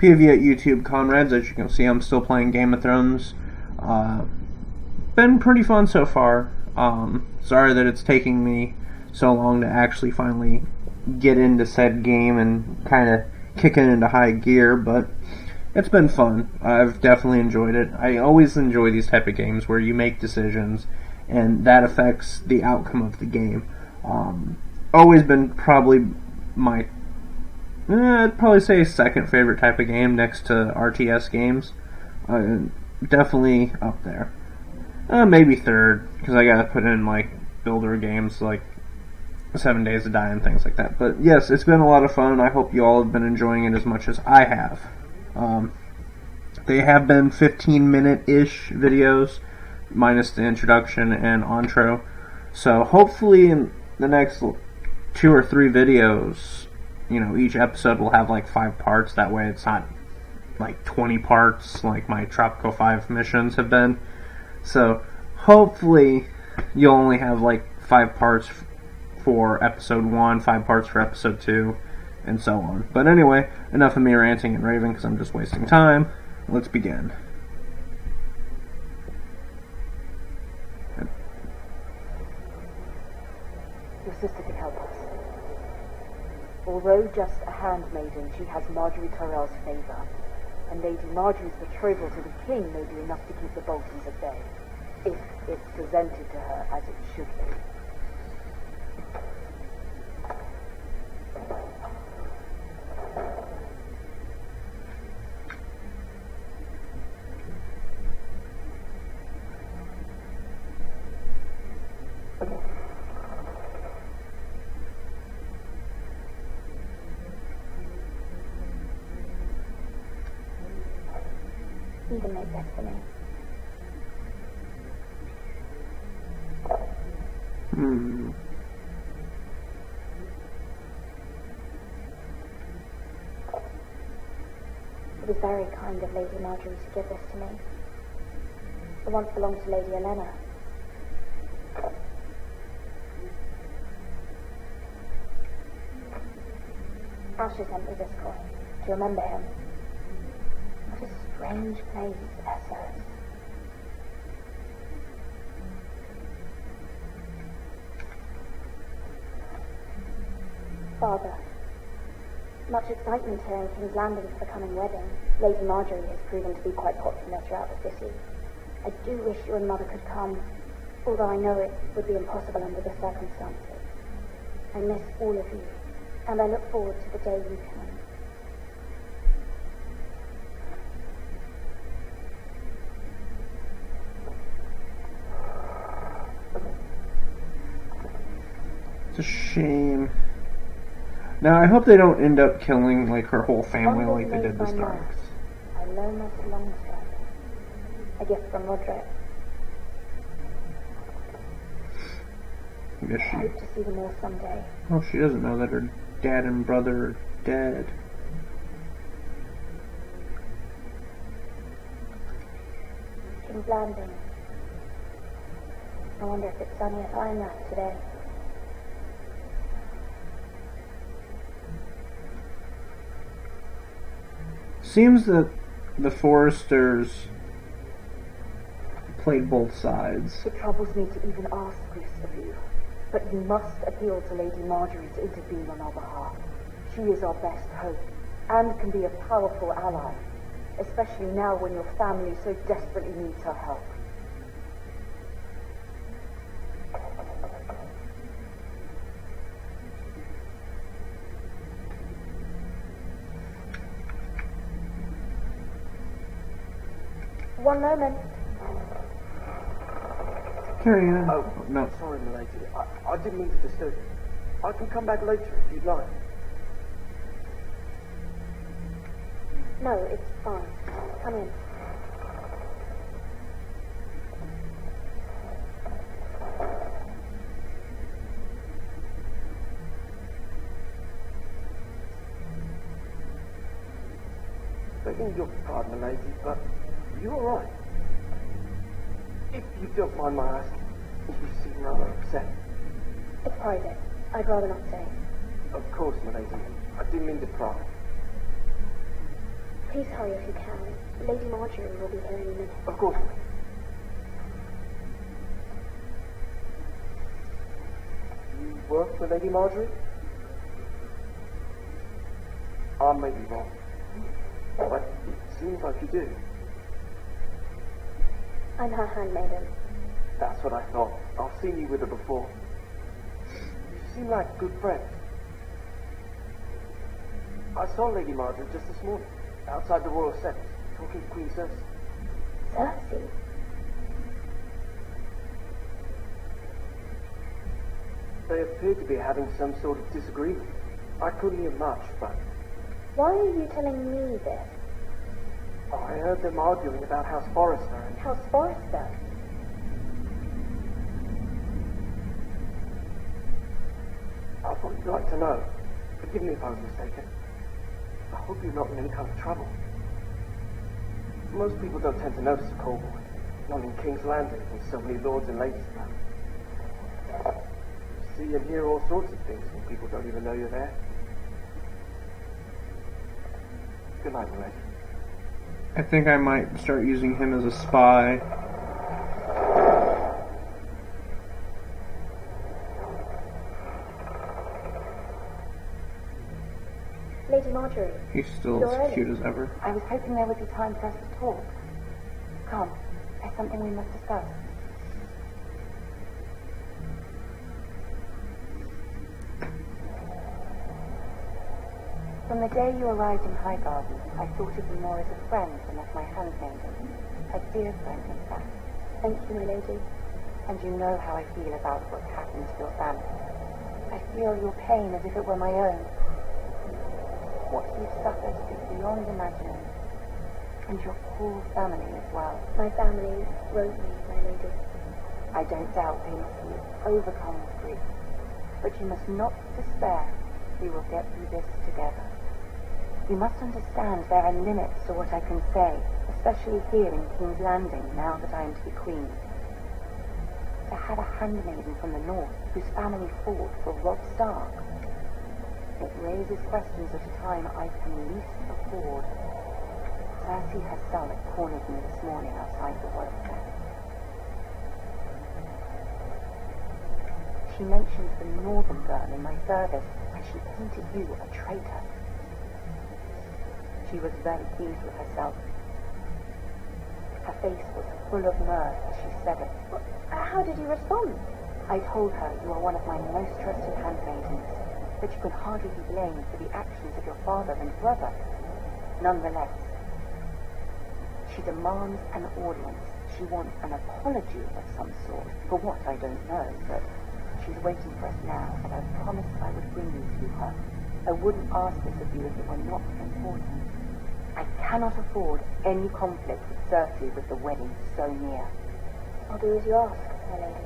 POV at YouTube Conrads. As you can see, I'm still playing Game of Thrones. Been pretty fun so far. Sorry that it's taking me so long to actually finally get into said game and kind of kick it into high gear, but it's been fun. I've definitely enjoyed it. I always enjoy these type of games where you make decisions and that affects the outcome of the game. Always been probably my, I'd probably say second favorite type of game next to RTS games. Definitely up there. Maybe third, because I gotta put in like builder games like 7 Days to Die and things like that. But yes, it's been a lot of fun, and I hope you all have been enjoying it as much as I have. They have been 15-minute-ish videos, minus the introduction and intro. So hopefully in the next 2 or 3 videos, each episode will have like 5 parts. That way it's not like 20 parts like my Tropico 5 missions have been. So hopefully you'll only have like 5 parts for episode 1, 5 parts for episode 2, and so on. But anyway, enough of me ranting and raving because I'm just wasting time. Let's begin. Your sister can help us. Although just a handmaiden, she has Marjorie Tyrell's favour, and Lady Marjorie's betrothal to the king may be enough to keep the Boltons at bay, if it's presented to her as it should be. You can make this for me. It was very kind of Lady Marjorie to give this to me. It once belonged to Lady Elena. Asher sent me this coin to remember him. What a strange place, Essos. Father, much excitement here in King's Landing for the coming wedding. Lady Marjorie has proven to be quite popular throughout the city. I do wish you and Mother could come, although I know it would be impossible under the circumstances. I miss all of you, and I look forward to the day you come. It's a shame. Now, I hope they don't end up killing, like, her whole family like they did the Starks. I know my Longstrap. A gift from Roderick. Yes, I hope to see them all someday. Oh, she doesn't know that her dad and brother are dead. King's Landing. I wonder if it's sunny as I'm at today. Seems that the Foresters played both sides. It troubles me to even ask this of you, but you must appeal to Lady Marjorie to intervene on our behalf. She is our best hope, and can be a powerful ally, especially now when your family so desperately needs her help. One moment. Carry on. Oh, no. Sorry, milady. I didn't mean to disturb you. I can come back later if you'd like. No, it's fine. Come in. Begging your pardon, milady, but you all right? If you don't mind my asking, you seem rather upset. It's private. I'd rather not say. Of course, milady. I didn't mean to pry. Please hurry if you can. Lady Marjorie will be here any minute. Of course. You work for Lady Marjorie? I may be wrong, but it seems like you do. I'm her handmaiden. That's what I thought. I've seen you with her before. You seem like good friends. I saw Lady Marjorie just this morning, outside the royal sept, talking to Queen Cersei. Cersei? They appeared to be having some sort of disagreement. I couldn't hear much, but Why are you telling me this? I heard them arguing about House Forrester and House Forrester? I thought you'd like to know. Forgive me if I was mistaken. I hope you're not in any kind of trouble. Most people don't tend to notice a call boy, not in King's Landing with so many lords and ladies around. See and hear all sorts of things when people don't even know you're there. Good night, my lady. I think I might start using him as a spy. Lady Marjorie. He's still You're as ready. cute as ever. I was hoping there would be time for us to talk. Come, there's something we must discuss. From the day you arrived in Highgarden, I thought of you more as a friend than as my handmaiden. A dear friend, in fact. Thank you, my lady. And you know how I feel about what happened to your family. I feel your pain as if it were my own. What you've suffered is beyond imagining. And your poor family as well. My family wrote me, my lady. I don't doubt they must be overcome with grief. But you must not despair. We will get through this together. You must understand there are limits to what I can say, especially here in King's Landing, now that I am to be queen. To have a handmaiden from the north whose family fought for Robb Stark. It raises questions at a time I can least afford. Cersei herself cornered me this morning outside the royal tent. She mentioned the northern girl in my service, and she painted you a traitor. She was very pleased with herself. Her face was full of mirth as she said it. How did you respond? I told her you are one of my most trusted handmaidens, that you can hardly be blamed for the actions of your father and brother. Nonetheless, she demands an audience. She wants an apology of some sort, for what I don't know, but she's waiting for us now, and I promised I would bring you to her. I wouldn't ask this of you if it were not important. I cannot afford any conflict with Cersei with the wedding so near. I'll do as you ask, my lady.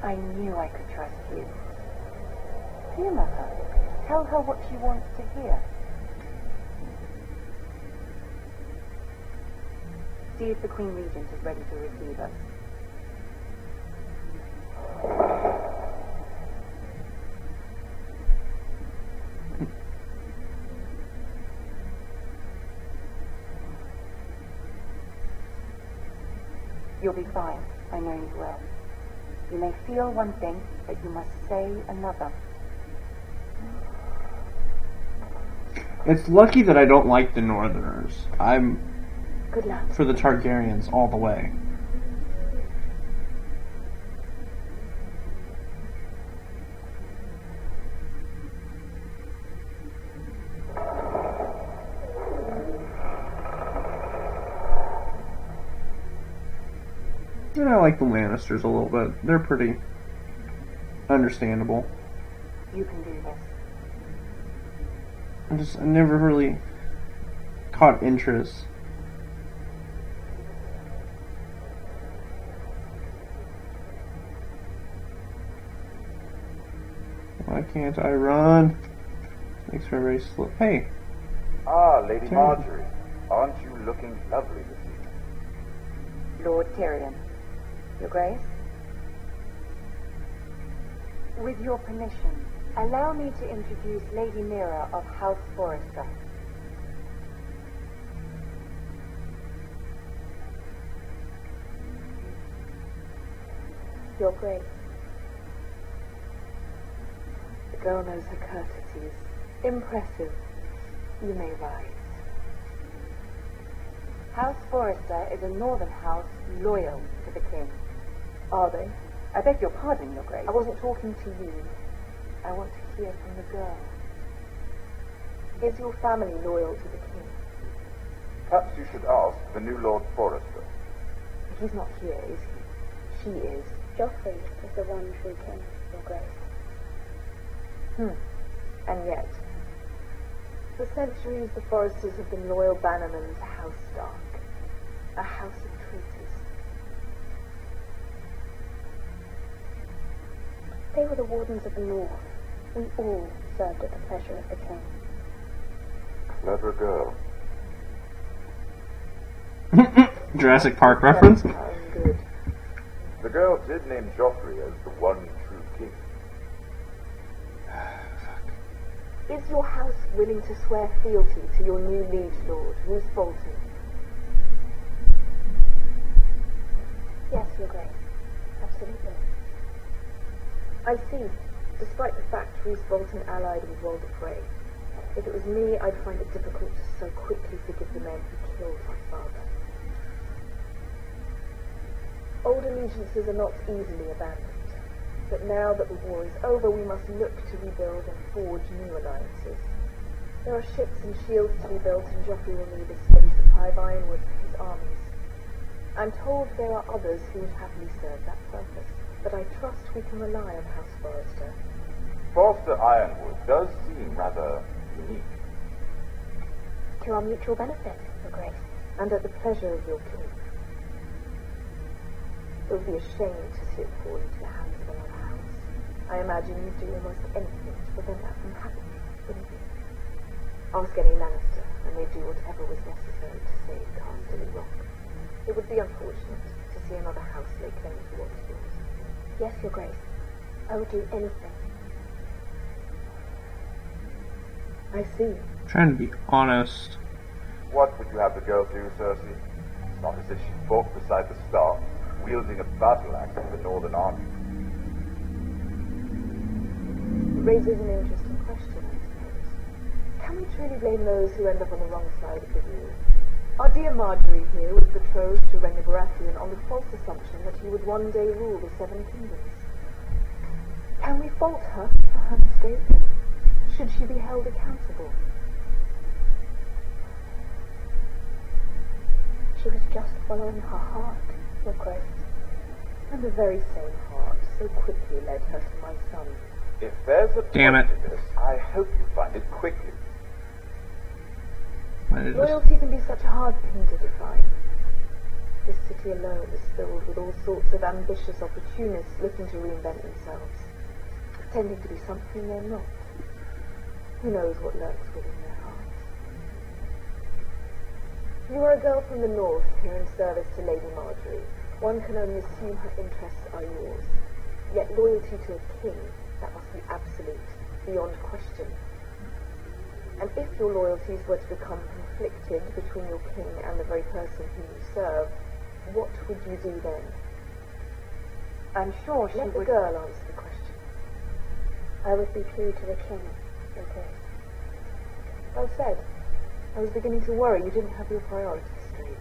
I knew I could trust you. Humour her. Tell her what she wants to hear. See if the Queen Regent is ready to receive us. You'll be fine. I know you will. You may feel one thing, but you must say another. It's lucky that I don't like the Northerners. I'm Good luck. for the Targaryens all the way. And I like the Lannisters a little bit. They're pretty understandable. You can do this. I never really caught interest. Why can't I run? Makes me very slow. Hey. Ah, Lady Tyrion. Marjorie, aren't you looking lovely this evening? Lord Tyrion. Your Grace? With your permission, allow me to introduce Lady Mira of House Forrester. Your Grace. The girl knows her courtesies. Impressive. You may rise. House Forrester is a northern house loyal to the king. Are they? I beg your pardon, Your Grace. I wasn't talking to you. I want to hear from the girl. Is your family loyal to the king? Perhaps you should ask the new Lord Forrester. He's not here, is he? She is. Joffrey is the one true king, Your Grace. And yet, for centuries the Forresters have been loyal bannermen to House Stark, a house of traitors. They were the wardens of the North. We all served at the pleasure of the king. Clever girl. Jurassic Park reference. Good. The girl did name Joffrey as the one true king. Is your house willing to swear fealty to your new liege lord, Roose Bolton? Yes, Your Grace. Absolutely. I see. Despite the fact Roose Bolton allied with Walder Frey, if it was me, I'd find it difficult to so quickly forgive the men who killed my father. Old allegiances are not easily abandoned. But now that the war is over, we must look to rebuild and forge new alliances. There are ships and shields to be built, and Joffrey will need a steady supply of ironwood for his armies. I'm told there are others who would happily serve that purpose, but I trust we can rely on House Forrester. Forrester Ironwood does seem rather unique. To our mutual benefit, Your Grace. And at the pleasure of your king. It would be a shame to see it fall into the hands of another house. I imagine you'd do almost anything to prevent that from happening, wouldn't you? Ask any Lannister, and they'd do whatever was necessary to save Casterly Rock. It would be unfortunate to see another house lay claim to what is yours. Yes, Your Grace. I would do anything. I see. Trying to be honest. What would you have the girl do, Cersei? It's not as if she fought beside the Stark, wielding a battle axe of the Northern Army. It raises an interesting question, I suppose. Can we truly blame those who end up on the wrong side of the wheel? Our dear Marjorie here was betrothed to Rhaegar Baratheon on the false assumption that he would one day rule the Seven Kingdoms. Can we fault her for her mistake? Should she be held accountable? She was just following her heart, Your Grace. And the very same heart so quickly led her to my son. If there's a Damn point it. to this, I hope you find it quickly. Why did this- Loyalty can be such a hard thing to define. This city alone is filled with all sorts of ambitious opportunists looking to reinvent themselves, pretending to be something they're not. Who knows what lurks within their hearts? You are a girl from the north here in service to Lady Marjorie. One can only assume her interests are yours. Yet loyalty to a king, that must be absolute, beyond question. And if your loyalties were to become conflicted between your king and the very person whom you serve, what would you do then? I'm sure she would... Let the girl answer the question. I would be true to the king, Your Grace. Well said. I was beginning to worry you didn't have your priorities straight.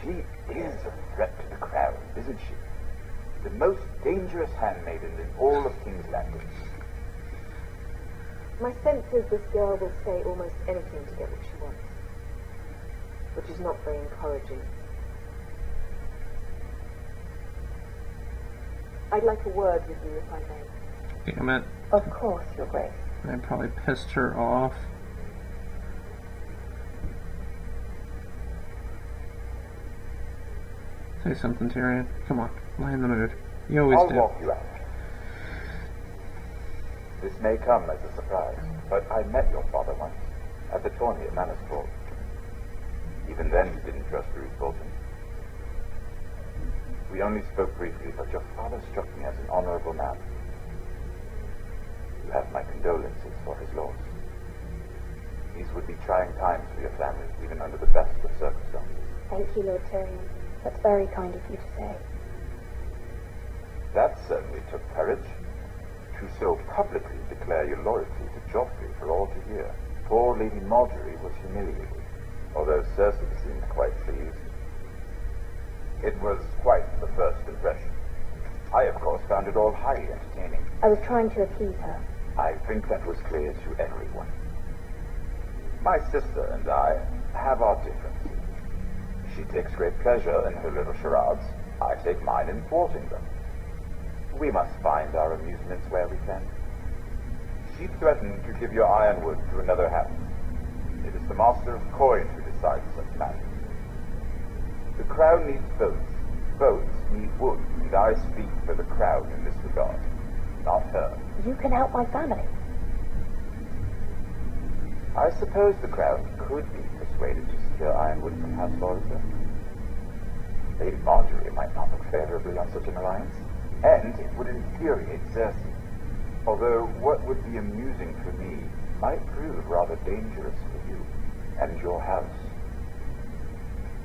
She is a threat to the crown, isn't she? The most dangerous handmaiden in all of King's Landing. My sense is this girl will say almost anything to get what she wants, which is not very encouraging. I'd like a word with you, if I may. Damn it. Of course, Your Grace. I probably pissed her off. Say something, Tyrion. Come on, lighten the mood. You always I'll do. walk you out. This may come as a surprise, but I met your father once, at the tourney at Manus Court. Even then, you didn't trust Roose Bolton. We only spoke briefly, but your father struck me as an honorable man. You have my condolences for his loss. These would be trying times for your family, even under the best of circumstances. Thank you, Lord Tyrion. That's very kind of you to say. That certainly took courage. To so publicly declare your loyalty to Joffrey for all to hear. Poor Lady Marjorie was humiliated, although Cersei seemed quite pleased. It was quite the first impression. I, of course, found it all highly entertaining. I was trying to appease her. I think that was clear to everyone. My sister and I have our differences. She takes great pleasure in her little charades. I take mine in thwarting them. We must find our amusements where we can. She threatened to give your ironwood to another house. It is the master of coin who decides such matters. The crown needs votes. Votes need wood, and I speak for the crown in this regard, not her. You can help my family. I suppose the crown could be persuaded to secure ironwood from House Forrester. Lady Marjorie might not look favorably on such an alliance, and it would infuriate Cersei. Although what would be amusing for me might prove rather dangerous for you and your house.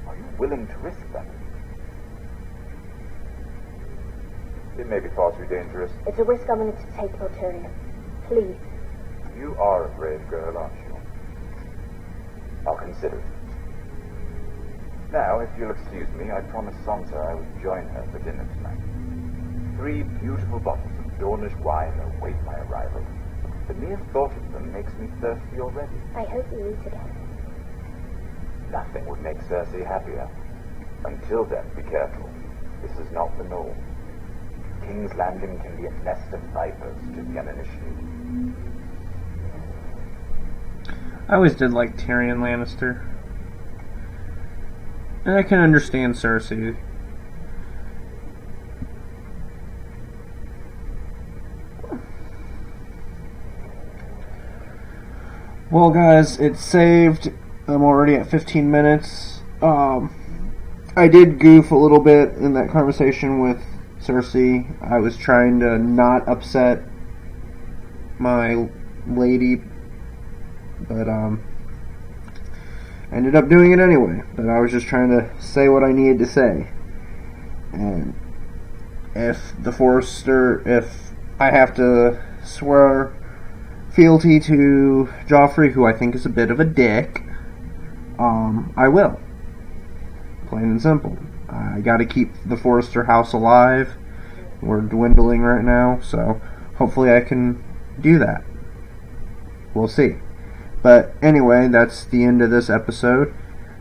Are you willing to risk that? It may be far too dangerous. It's a risk I'm willing to take, Lord Tyrion. Please. You are a brave girl, aren't you? I'll consider it. Now, if you'll excuse me, I promised Sansa I would join her for dinner tonight. 3 beautiful bottles of Dornish wine await my arrival. The mere thought of them makes me thirsty already. I hope we eat again. Nothing would make Cersei happier. Until then, be careful. This is not the norm. King's Landing can be a nest of vipers to the uninitiated. I always did like Tyrion Lannister. And I can understand Cersei. Well, guys, it's saved. I'm already at 15 minutes. I did goof a little bit in that conversation with Cersei. I was trying to not upset my lady, but ended up doing it anyway. But I was just trying to say what I needed to say. And if I have to swear fealty to Joffrey, who I think is a bit of a dick, I will. Plain and simple. I gotta keep the Forrester house alive. We're dwindling right now, so hopefully I can do that. We'll see. But anyway, that's the end of this episode.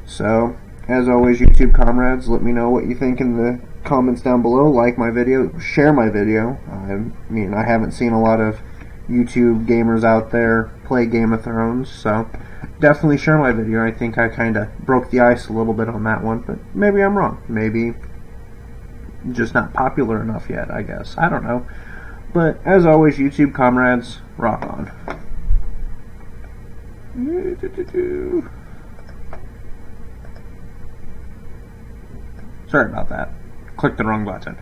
So, as always, YouTube comrades, let me know what you think in the comments down below. Like my video, share my video. I mean, I haven't seen a lot of YouTube gamers out there play Game of Thrones, so definitely share my video. I think I kind of broke the ice a little bit on that one, but maybe I'm wrong. Maybe just not popular enough yet, I guess. I don't know. But as always, YouTube comrades, rock on. Sorry about that. Clicked the wrong button.